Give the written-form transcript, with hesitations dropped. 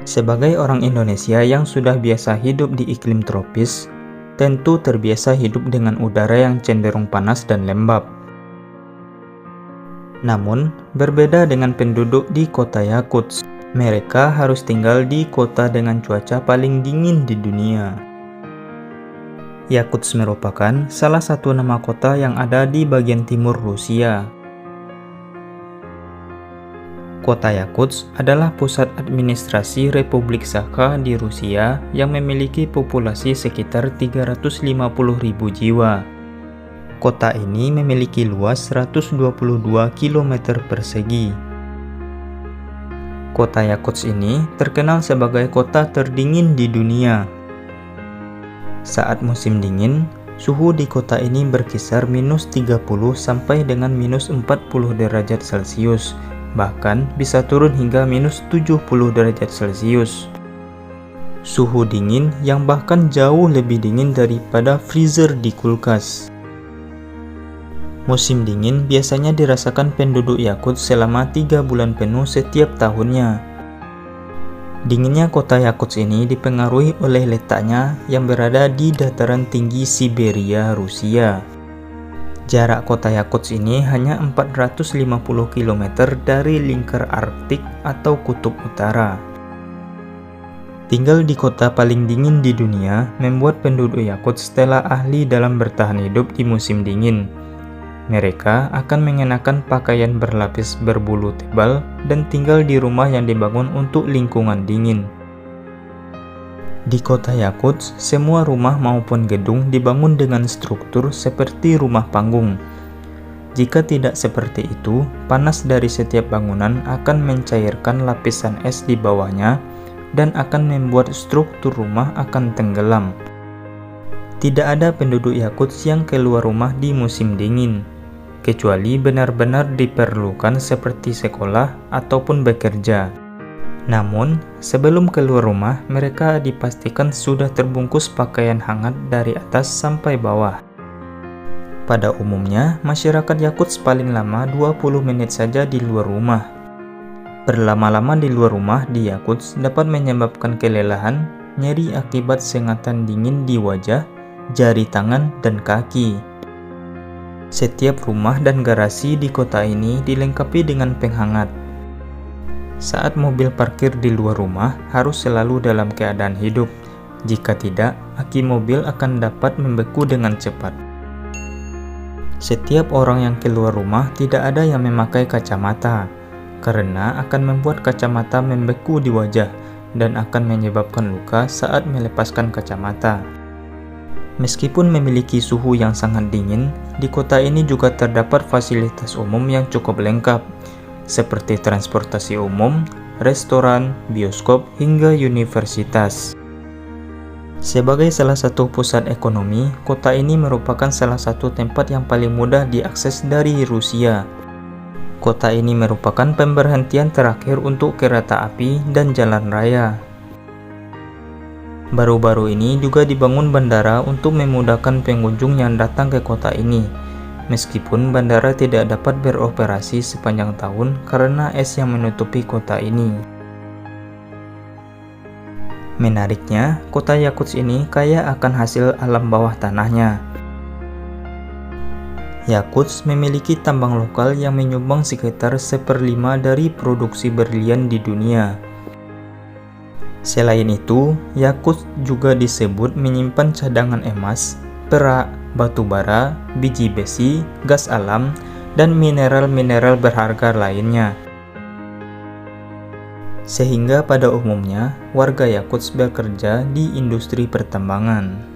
Sebagai orang Indonesia yang sudah biasa hidup di iklim tropis, tentu terbiasa hidup dengan udara yang cenderung panas dan lembab. Namun, berbeda dengan penduduk di kota Yakutsk, mereka harus tinggal di kota dengan cuaca paling dingin di dunia. Yakutsk merupakan salah satu nama kota yang ada di bagian timur Rusia. Kota Yakutsk adalah pusat administrasi Republik Sakha di Rusia yang memiliki populasi sekitar 350.000 jiwa. Kota ini memiliki luas 122 km persegi. Kota Yakutsk ini terkenal sebagai kota terdingin di dunia. Saat musim dingin, suhu di kota ini berkisar -30 sampai dengan -40 derajat Celcius. Bahkan bisa turun hingga -70 derajat Celcius. Suhu dingin yang bahkan jauh lebih dingin daripada freezer di kulkas. Musim dingin biasanya dirasakan penduduk Yakutsk selama 3 bulan penuh setiap tahunnya. Dinginnya kota Yakutsk ini dipengaruhi oleh letaknya yang berada di dataran tinggi Siberia, Rusia. Jarak kota Yakutsk ini hanya 450 km dari lingkar Arktik atau kutub utara. Tinggal di kota paling dingin di dunia membuat penduduk Yakutsk telah ahli dalam bertahan hidup di musim dingin. Mereka akan mengenakan pakaian berlapis berbulu tebal dan tinggal di rumah yang dibangun untuk lingkungan dingin. Di kota Yakutsk, semua rumah maupun gedung dibangun dengan struktur seperti rumah panggung. Jika tidak seperti itu, panas dari setiap bangunan akan mencairkan lapisan es di bawahnya dan akan membuat struktur rumah akan tenggelam. Tidak ada penduduk Yakutsk yang keluar rumah di musim dingin, kecuali benar-benar diperlukan seperti sekolah ataupun bekerja. Namun, sebelum keluar rumah, mereka dipastikan sudah terbungkus pakaian hangat dari atas sampai bawah. Pada umumnya, masyarakat Yakutsk paling lama 20 menit saja di luar rumah. Berlama-lama di luar rumah di Yakutsk dapat menyebabkan kelelahan, nyeri akibat sengatan dingin di wajah, jari tangan, dan kaki. Setiap rumah dan garasi di kota ini dilengkapi dengan penghangat. Saat mobil parkir di luar rumah harus selalu dalam keadaan hidup. Jika tidak, aki mobil akan dapat membeku dengan cepat. Setiap orang yang keluar rumah tidak ada yang memakai kacamata, karena akan membuat kacamata membeku di wajah dan akan menyebabkan luka saat melepaskan kacamata. Meskipun memiliki suhu yang sangat dingin, di kota ini juga terdapat fasilitas umum yang cukup lengkap, seperti transportasi umum, restoran, bioskop, hingga universitas. Sebagai salah satu pusat ekonomi, kota ini merupakan salah satu tempat yang paling mudah diakses dari Rusia. Kota ini merupakan pemberhentian terakhir untuk kereta api dan jalan raya. Baru-baru ini juga dibangun bandara untuk memudahkan pengunjung yang datang ke kota ini. Meskipun bandara tidak dapat beroperasi sepanjang tahun karena es yang menutupi kota ini. Menariknya, kota Yakutsk ini kaya akan hasil alam bawah tanahnya. Yakutsk memiliki tambang lokal yang menyumbang sekitar 1/5 dari produksi berlian di dunia. Selain itu, Yakutsk juga disebut menyimpan cadangan emas, perak, batu bara, biji besi, gas alam, dan mineral-mineral berharga lainnya. Sehingga pada umumnya, warga Yakutsk bekerja di industri pertambangan.